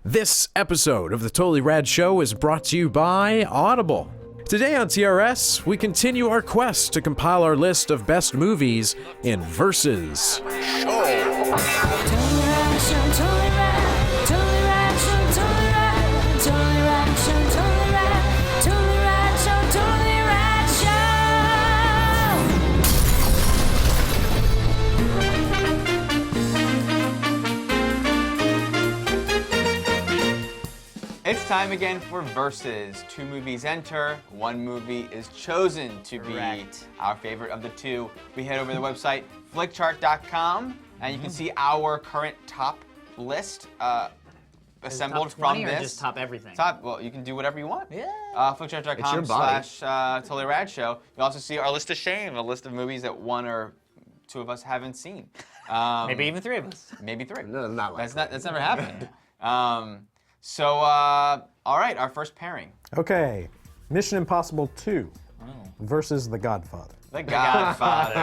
This episode of the Totally Rad Show is brought to you by Audible. Today on TRS, we continue our quest to compile our list of best movies in verses. It's time again for Versus. 2 movies enter, 1 movie is chosen to be our favorite of the 2. We head over to the website, flickchart.com, and you can see our current top list assembled top 20 from or this. Just top everything. Well, you can do whatever you want. Yeah. Flickchart.com/Totally Rad Show. You also see our list of shame, a list of movies that 1 or 2 of us haven't seen. Maybe even 3 of us. Maybe 3. No, not like That's never happened. All right, our first pairing. Okay, Mission Impossible 2 versus The Godfather. The Godfather.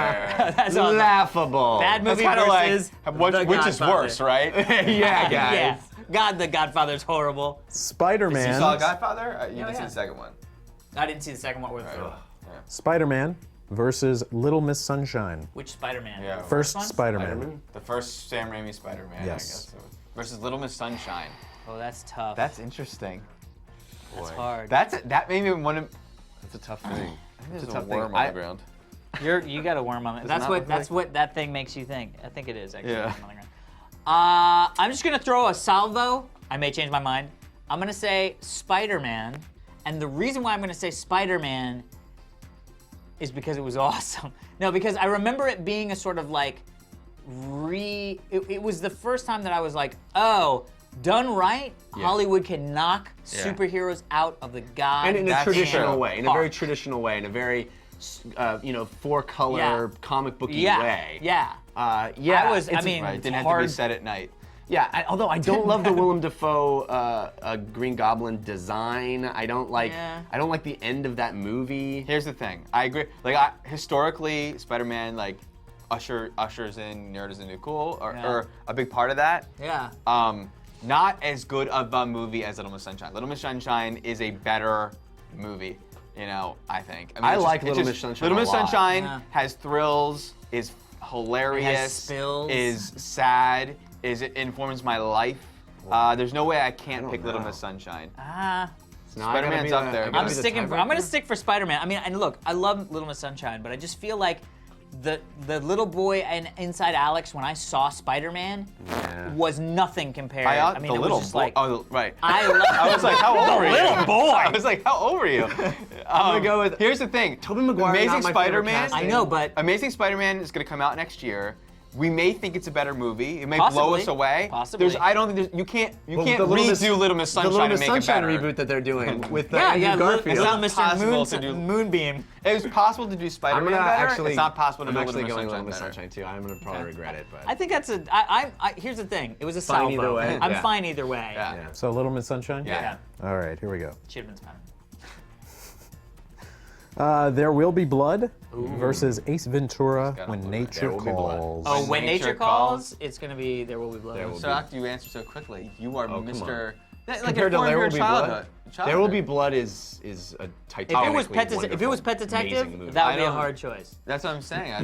That's awesome. laughable. Bad movie That's kind of versus like, which is worse, right? Yeah, guys. Yeah. God, The Godfather's horrible. Spider-Man. You saw The Godfather? You didn't see the second one. I didn't see the second one. Spider-Man versus Little Miss Sunshine. Which Spider-Man? Yeah. First one? Spider-Man. The first Sam Raimi Spider-Man, Yes. I guess. Versus Little Miss Sunshine. Oh, that's tough. That's interesting. That's hard. That made me one of. It's a tough thing. It's a tough thing. worm on the ground. You got a worm on it. it That's not what. look That's what that thing makes you think. I think it is actually. Yeah. a worm on the ground. I'm just gonna throw a salvo. I may change my mind. I'm gonna say Spider-Man, and the reason why I'm gonna say Spider-Man is because it was awesome. No, because I remember it being a sort of like it was the first time that I was like, oh, done right, Hollywood can knock superheroes out of the And in a goddamn traditional way, in a very park. traditional way, in a very, 4-color comic booky way. Yeah. Yeah. I was. I it's- mean, Right, it didn't have hard. to be set at night. Yeah, although I don't love the Willem Dafoe Green Goblin design. I don't like. Yeah. I don't like the end of that movie. Here's the thing. I agree. Historically, Spider-Man ushers in nerd is the new cool, or a big part of that. Yeah. Not as good of a movie as Little Miss Sunshine. Little Miss Sunshine is a better movie, I think. I it's like just- Little it's Miss just- Sunshine Little a Miss lot. Sunshine has thrills, is hilarious, spills. is sad, it informs my life. There's no way I can't pick Little know. Miss Sunshine. Spider-Man's up there. I'm gonna stick for Spider-Man. I mean, and look, I love Little Miss Sunshine, but I just feel like the little boy and Inside Alex, when I saw Spider-Man, was nothing compared. I mean, the it little was just boy. like Oh, right. I was like, how old were you? little boy. I was like, how old were you? I'm gonna go with- Here's the thing. Tobey Maguire, Amazing not my favorite Spider-Man. casting. I know, but Amazing Spider-Man is gonna come out next year. We may think it's a better movie. It may blow Possibly. us away. Possibly. I don't think you can't Well, redo the Little Miss Sunshine the Little and Miss make Sunshine it better. reboot that they're doing with yeah, Andrew Garfield. It's not Mr. possible to do- Moonbeam. It was possible to do I'm Spider-Man gonna better. actually. It's not possible to I'm do actually Little Miss going Sunshine Little Miss better. Sunshine too. I'm gonna probably regret it, but I think that's here's the thing. It was a Fine salvo. either way, I'm yeah. fine either way. Yeah. yeah. So Little Miss Sunshine? Yeah. All right, here we go. Should have been Spider-Man. There Will Be Blood versus Ace Ventura gotta When look. Nature There Will Be Blood. Calls. Oh, when Nature nature calls, it's gonna be There Will Be Blood. There Will So after you answer so quickly, you are come Mr. Like Compared to informed There your Will Be Blood, childhood. There Will Be Blood is a titanically If it was Pet wonderful, Detective, amazing movie. that would I be a don't- hard choice. That's what I'm saying.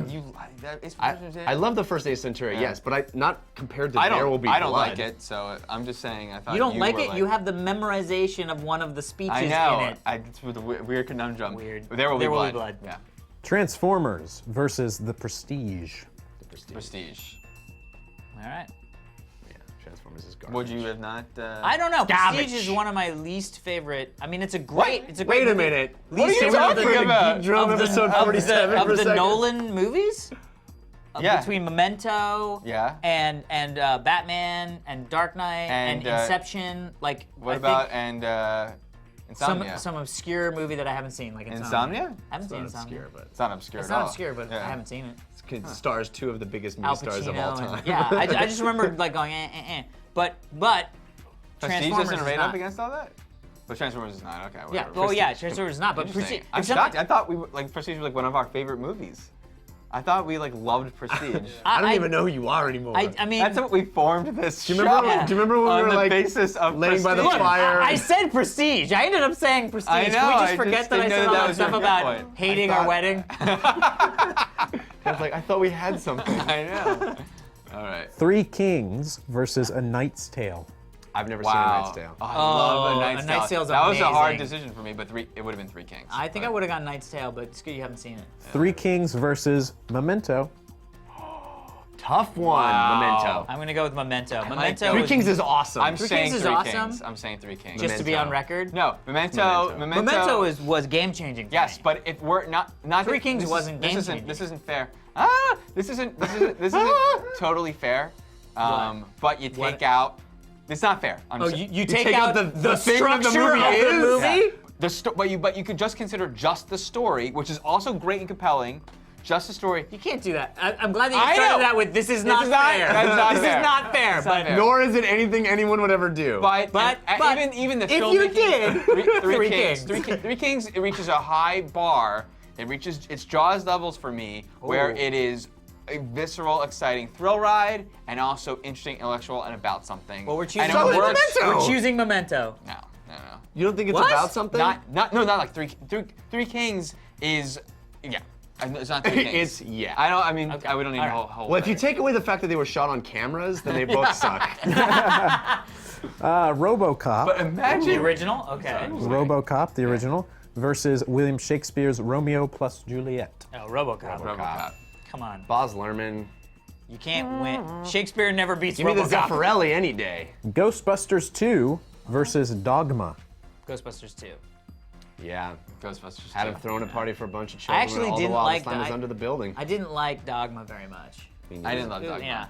I love the first Ace Ventura, yes, but not compared to I There Will Be don't Blood. like it, so I'm just saying. I thought You don't like were it? You have the memorization of one of the speeches I know. in it. It's with a weird conundrum. Weird. There will be blood. Yeah. Transformers versus The Prestige. Prestige. All right. Yeah, Transformers is garbage. Would you have not? I don't know. Garbage. Prestige is one of my least favorite. I mean, it's a great. What? It's a great Wait a movie. minute. What are you Least favorite talking about? Geek Drum Of the- episode of the- 47 of for a the second. Nolan movies. Yeah. Between Memento. Yeah. And Batman and Dark Knight and, And, Inception. Like What I about think Insomnia? some obscure movie that I haven't seen, like Insomnia? I haven't seen It's not Insomnia. obscure, but It's not obscure It's at all. not obscure, but Yeah. I haven't seen it. it stars two of the biggest movie Al stars of all Pacino time. and yeah, I just remember like going But Prestige Transformers doesn't is rate not. up against all that? But Transformers is not. Okay, Yeah, whatever. well, yeah, Transformers is not, but Interesting. Prestige. I'm if something- shocked. I thought Prestige was like one of our favorite movies. I thought we like loved Prestige. I don't even know who you are anymore. I mean, That's what we formed this do you remember? show. Do you remember when on we were the like basis of laying by the Prestige. fire? I said Prestige. I ended up saying Prestige. I know, Can we I just forget just that I didn't said know all that that was your stuff about point. hating I our thought- wedding? I was like, I thought we had something. I know. All right. Three Kings versus A Knight's Tale. I've never seen A Wow. Knight's Tale. Oh, I love A Knight's A Knight's Tale. Tale's That was a hard amazing. decision for me, but it would have been Three Kings. I think I would have gone Knight's Tale, but it's good you haven't seen it. Three Kings versus Memento. Tough one, Wow. Memento. I'm gonna go with Memento. like Memento. that. Three is- Kings is awesome. I'm Three saying Kings is Three awesome. Kings. I'm saying Three Kings. just to be Memento. on record. No, Memento. Memento was game changing. Yes, but if we're not Three Kings this wasn't this game-changing. isn't this isn't fair. This isn't totally fair. But you take What? out. It's not fair. Oh, you take out the thing that the structure movie of the is? movie? Yeah. But you could just consider just the story, which is also great and compelling. Just the story. You can't do that. I'm glad that you I started know. that with this is not fair. That's not this fair. is not fair. It's not But fair. Nor is it anything anyone would ever do. But even the if you filmmaking- did, Three Three Kings. Kings. Three Kings. It reaches a high bar. Its Jaws levels for me, where Ooh. it is a visceral, exciting thrill ride, and also interesting, intellectual, and about something. well, we're choosing. And it So is works. Memento. We're choosing Memento. No. You don't think it's What? about something? Not like Three Kings is yeah. It's not Three Kings. It's yeah. I don't. I mean, Okay. we don't need All a right. whole. Well, if you thing. take away the fact that they were shot on cameras, then they both suck. RoboCop. But The imagine. original. Okay. RoboCop, the original, versus William Shakespeare's Romeo plus Juliet. Oh, RoboCop. RoboCop. Come on. Baz Luhrmann. You can't win. Shakespeare never beats Give me the RoboCop. Zeffirelli any day. Ghostbusters 2 versus Dogma. Ghostbusters 2. Yeah. Ghostbusters. Had him 2. throwing a party for a bunch of children. actually all didn't the while like the slime was that. under the building. I didn't like Dogma very much. I didn't love Dogma. Yeah.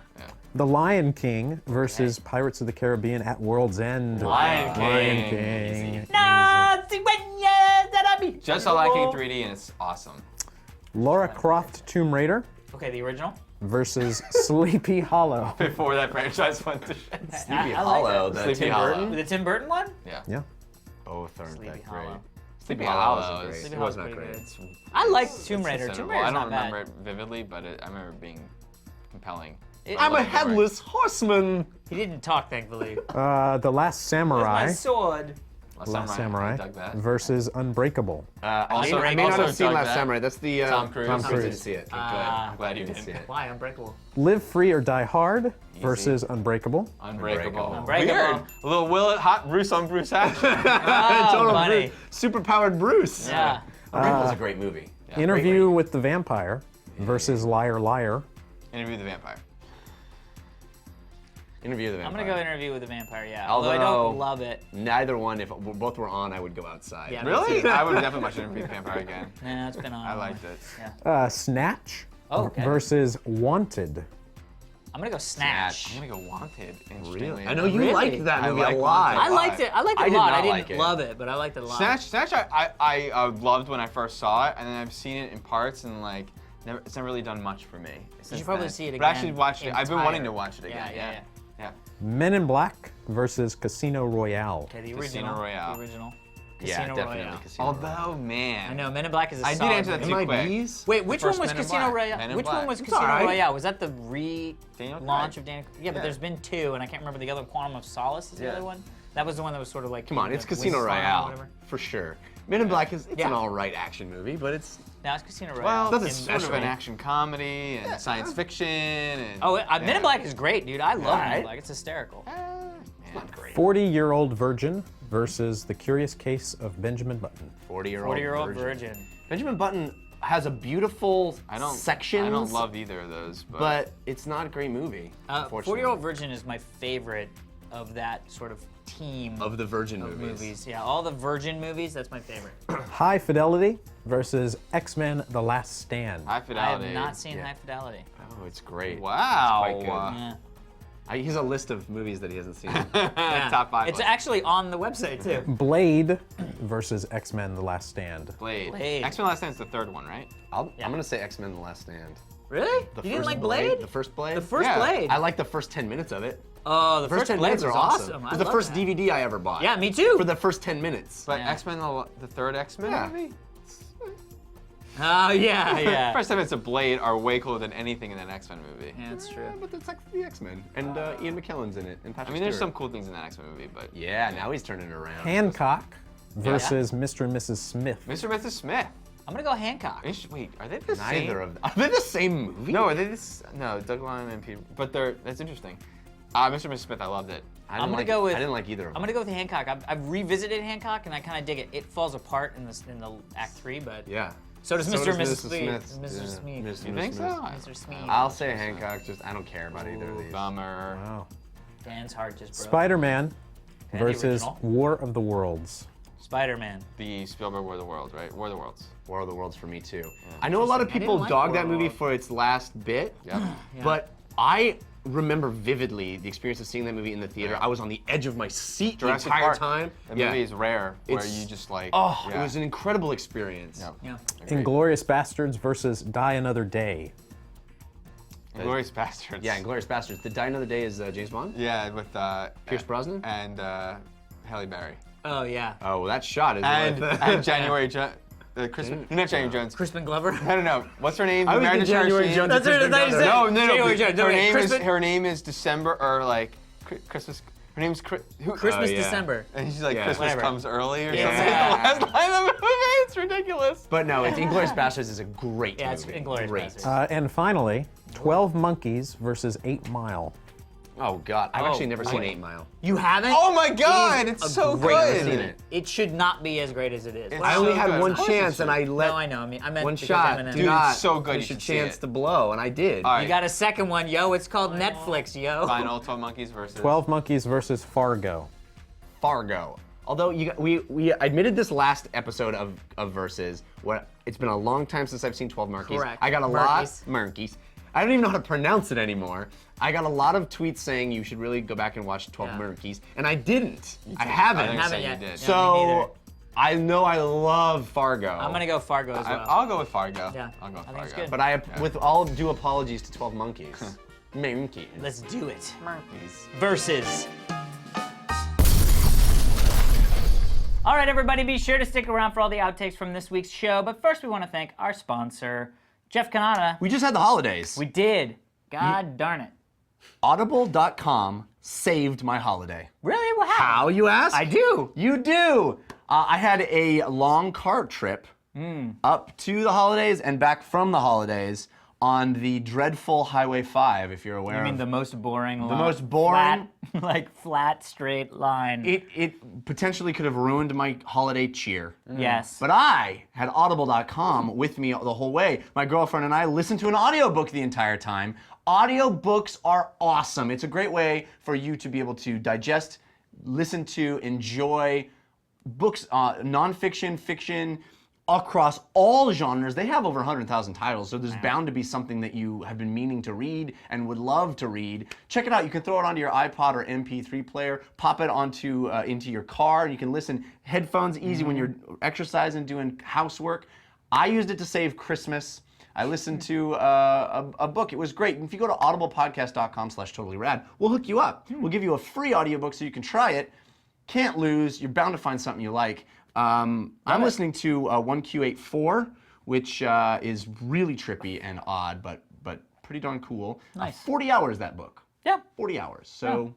The Lion King versus Pirates of the Caribbean at World's End. Lion Lion King. King. Just saw Lion King 3D and it's awesome. Lara Croft Tomb Raider Okay, the original. versus Sleepy Hollow. Before that franchise went to shit. Sleepy I like Hollow, that. the Sleepy Tim Hollow. Burton. The Tim Burton one? Yeah. Yeah. Both aren't Sleepy that great. Hollow. Sleepy Hollow Hollow is- wasn't great. Sleepy It was Hollow's not pretty great. good. I liked Tomb Raider. Tomb Well, Raider's I not don't bad. remember it vividly, but I remember it being compelling. I'm a like the headless horseman. He didn't talk, thankfully. The Last Samurai. My sword. Last Samurai I dug that. versus Unbreakable. Also- I may not also have seen dug Last that. Samurai. That's the Tom Cruise. Tom Cruise. Cruise. Didn't see it. Good. I'm glad you did. see it. Why Unbreakable? Live Free or Die Hard versus Unbreakable. Unbreakable. Unbreakable. Weird. A little Will hot Bruce on Bruce action. Oh, Total funny. Superpowered Bruce. Yeah. Unbreakable's a great movie. Interview with the Vampire versus Liar Liar. Interview the Vampire. Interview the I'm Vampire. gonna go Interview with the Vampire. Yeah. Although I Although- don't love it. Neither one. If both were on, I would go outside. Yeah. Really? I would definitely watch Interview with the Vampire again. Nah, it's been on. I liked it. Yeah. Snatch Oh, okay. versus Wanted. I'm gonna go Snatch. I'm gonna go Wanted. Really? I know you Really? liked that I movie like a lot. I liked it. I liked it I a did lot. not I didn't like it. love it, but I liked it a lot. Snatch I loved when I first saw it, and then I've seen it in parts, and like it's never really done much for me. You should probably see it again. But I actually watched it. I've been wanting to entire. watch it again. Yeah. Men in Black versus Casino Royale. Okay, the Casino original. Royale. The original. Yeah, Casino definitely. Royale. Casino Royale. Although, man, I know Men in Black is a I did solid answer that movie. too quick. MIBs? Wait, which first one was Men in Casino Black. Royale? Men in Which one Black. was It's Casino alright. Royale? Was that the Daniel relaunch Craig. of Daniel? Yeah, but Yeah. there's been two, and I can't remember the other. Quantum of Solace is the Yeah. other one. That was the one that was sort of like. Come on, it's Casino Wiz Fun or Royale whatever. for sure. Men in Black is Yeah. an all right action movie, but it's No, it's Casino Royale. Well, Nothing it's sort of special. an action comedy and science fiction. And, Oh, Men in Black is great, dude. I love Men in Alright. Black. It's hysterical. not great. 40-Year-Old Virgin versus The Curious Case of Benjamin Button. 40-year-old 40-year-old virgin. Benjamin Button has a beautiful sections. I don't love either of those, but it's not a great movie. 40-year-old virgin is my favorite of that sort of team Of the Virgin of movies. Yeah, all the Virgin movies. That's my favorite. High Fidelity versus X-Men The Last Stand. High I Fidelity. have not seen High Fidelity. Oh, it's great. Wow. It's quite good. Yeah. He's a list of movies that he hasn't seen. Yeah. Top 5. It's actually on the website too. Blade versus X-Men The Last Stand. Blade. Blade. X-Men Last Stand's the third one, right? I'm gonna say X-Men: The Last Stand. Really? The You didn't first like Blade? The first Blade. The first Yeah. Blade. I like the first 10 minutes of it. Oh, the first 10 Blade minutes was are awesome. awesome. It was the first DVD I ever bought. Yeah, me too. For the first 10 minutes. But Yeah. X-Men, the third X-Men Yeah. movie? Oh yeah, yeah. First time it's a blade are way cooler than anything in an X-Men movie. Yeah, that's true. But that's like the X-Men, and Ian McKellen's in it, and Patrick I mean, there's some Stewart. cool things in that X-Men movie, but Yeah, now he's turning it around. Hancock versus Mr. and Mrs. Smith. Mr. and Mrs. Smith. I'm gonna go Hancock. Wait, are they the same? Neither of them. Are they the same movie? No, are they this? No, Doug Lyman and Peter. But that's interesting. Mr. and Mrs. Smith, I loved it. I I'm didn't gonna like, go with. I didn't like either of them. I'm gonna go with Hancock. I've revisited Hancock and I kind of dig it. It falls apart in the Act 3, but Yeah. so does Mr. and Mrs. Mrs. Smith. Smith. Mr. Yeah. Smith. Mr. You think so? Mr. Smith. I'll say Hancock. Just I don't care about either of these. Bummer. Wow. Dan's heart just broke. Spider-Man the versus original. War of the Worlds. Spider-Man. The Spielberg War of the World, right? War of the Worlds. War of the Worlds for me too. I know a lot of Interesting. I people didn't like dog War that of the movie Worlds. for its last bit, Yep. but I remember vividly the experience of seeing that movie in the theater. I was on the edge of my seat Jurassic the entire Park. time. That movie is rare, where It's- you just like. Oh, yeah. it was an incredible experience. Yeah. Yeah. Agreed. Inglorious Bastards versus Die Another Day. Inglourious Bastards. Yeah, Inglourious Bastards. The Die Another Day is James Bond? Yeah, with Pierce Brosnan? and Halle Berry. Oh yeah. Oh, well, that shot is And, with... and January Jones. Not January Jones. Crispin Glover. I don't know. What's her name? I was Married the to Charlie January Sheen? Jones. That's what I thought you said. No, January Jones. Her Wait, name is Crispin- her name is December or like Christmas. Her name's Christmas, yeah. December. And she's like Yeah. Christmas Whatever. comes early or Yeah. something. The last line of the movie. It's ridiculous. But no, it's Inglourious Bastards is a great Yeah, it's movie. Inglourious Great. Bastards. And finally, 12 Monkeys versus 8 Mile. Oh, God. I've actually never seen wait. 8 Mile. You haven't? Oh my God! It is It's a so great good. Seen it. It should not be as great as it is. It's I only so had good. one Of course it chance and should. I let No, I know. I meant one because shot. Eminem. Do Dude, not it's so good, you push a should see chance it. to blow, and I did. All right. You got a second one, yo. It's called Netflix, yo. Fine, all 12 Monkeys versus. 12 Monkeys versus Fargo. Fargo. Although we admitted this last episode of Versus, where it's been a long time since I've seen 12 Monkeys. Correct. I got a Monkeys. lot Monkeys. I don't even know how to pronounce it anymore. I got a lot of tweets saying you should really go back and watch 12 Yeah. Monkeys, and I didn't. I I haven't. think Haven't so, yet. you did. Yeah, me So neither. I know I love Fargo. I'm gonna go Fargo as well. I'll go with Fargo. Yeah. I'll go with I think it's Fargo. good. But with all due apologies to 12 Monkeys. Monkeys. Let's do it. Monkeys. Versus. All right, everybody, be sure to stick around for all the outtakes from this week's show. But first, we want to thank our sponsor, Jeff Kanata. We just had the holidays. We did. God darn it. Audible.com saved my holiday. Really? What happened? How, you ask? I do. You do. I had a long car trip up to the holidays and back from the holidays on the dreadful Highway 5, if you're aware I mean, of. the most boring line. most boring- flat, straight line. It potentially could have ruined my holiday cheer. Yes. But I had audible.com with me the whole way. My girlfriend and I listened to an audiobook the entire time. Audiobooks are awesome. It's a great way for you to be able to digest, listen to, enjoy books, nonfiction, fiction, across all genres. They have over 100,000 titles, so there's bound to be something that you have been meaning to read and would love to read. Check it out. You can throw it onto your iPod or MP3 player, pop it onto into your car, and you can listen. Headphones easy when you're exercising, doing housework. I used it to save Christmas. I listened to a book. It was great. And if you go to audiblepodcast.com/totallyrad, we'll hook you up. We'll give you a free audiobook so you can try it. Can't lose. You're bound to find something you like. I'm listening to 1Q84, which is really trippy and odd, but pretty darn cool. Nice. 40 hours, that book. Yeah. 40 hours. So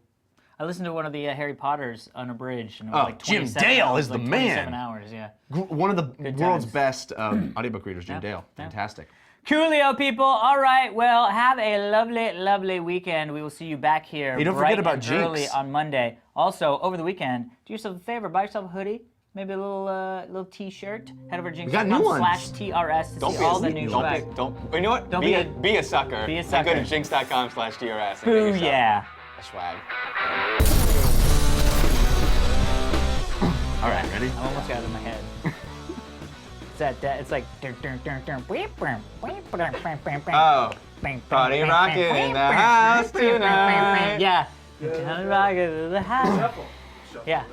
I listened to one of the Harry Potters unabridged. And it was like Jim 27 Dale hours, is the like man. 27 hours, yeah. one of the world's times. best audiobook readers, Jim Yeah. Dale. Fantastic. Coolio, people. All right, well, have a lovely, lovely weekend. We will see you back here Hey, don't bright forget about and Jinx. early on Monday. Also, over the weekend, do yourself a favor. Buy yourself a hoodie. Maybe a little T-shirt. Head over to got new ones. jinx.com/TRS to see all the new swag. You know what? Don't be be a sucker. be a And go to sucker. jinx.com/TRS and Ooh, get yourself yeah. a swag. All right, ready? I almost got it in my head. It's like. Oh. Party rocking in the house tonight. Yeah. Rocking in the house. Yeah.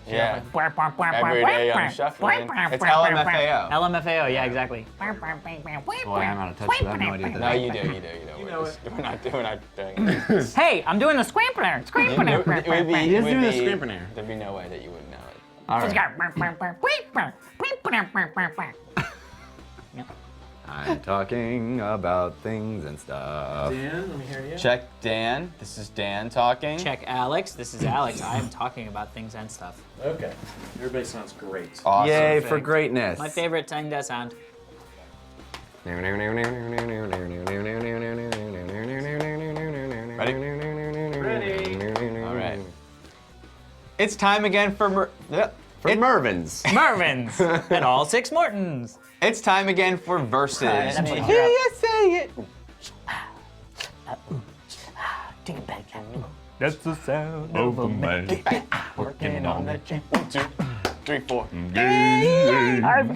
Yeah. Every day I'm shuffling. It's LMFAO. LMFAO, yeah, exactly. Boy, I'm out of touch. I have no idea what that No, is. you do. We're not doing it. Hey, I'm doing the squampler. It would be, He is doing the scrimpinator. There'd be no way that you would know it. All right. Yeah. I'm talking about things and stuff. Dan, let me hear you. Check Dan. This is Dan talking. Check Alex. This is Alex. I am talking about things and stuff. Okay. Everybody sounds great. Awesome. Yay for greatness. My favorite thing does sound. Ready? All right. It's time again for Mervin's. Mervin's and all 6 Mortons. It's time again for verses. Let me Hear you say it. That's the sound of a man working on the chain. 1, 2, 3, 4.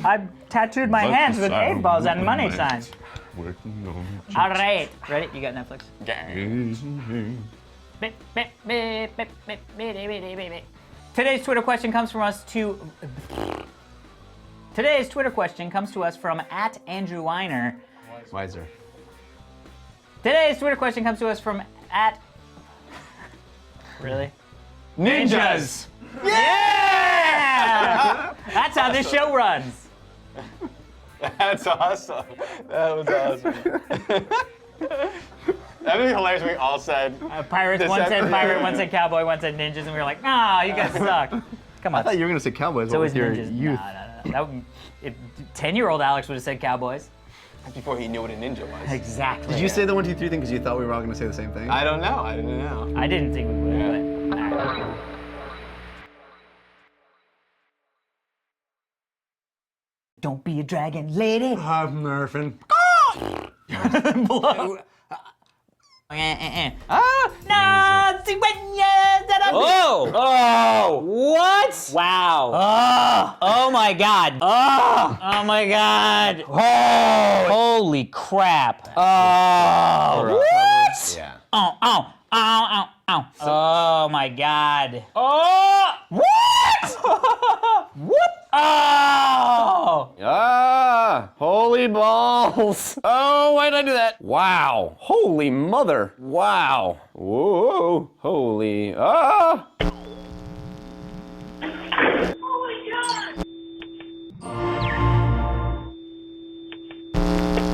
I've tattooed my hands with 8 balls and money signs. Working on All right. Ready? You got Netflix? Today's Twitter question comes from us to. Today's Twitter question comes to us from @AndrewWeiner. Wiser. Today's Twitter question comes to us from Really? Ninjas. Yeah! That's how this show runs. That's awesome. That was awesome. That'd be hilarious. We all said. Pirates. One said pirate, one said cowboy, one said ninjas, and we were like, nah, you guys suck. Come on. I thought you were gonna say Cowboys. So What is was your ninjas. youth? No. That would, 10-year-old Alex would have said cowboys. Before he knew what a ninja was. Exactly. Did you say the 1, 2, 3 thing because you thought we were all gonna say the same thing? I don't know. I didn't know. I didn't think we would, but. All right. Don't be a dragon, lady. I'm Mervin. Blow. Oh! Oh! What? Wow. Oh my god. Oh my god. Oh! Holy crap. Oh! What? Yeah. Oh my god. Oh! What? What? Oh! Ah! Holy balls! Oh, why did I do that? Wow! Holy mother! Wow! Whoa! Holy! Ah!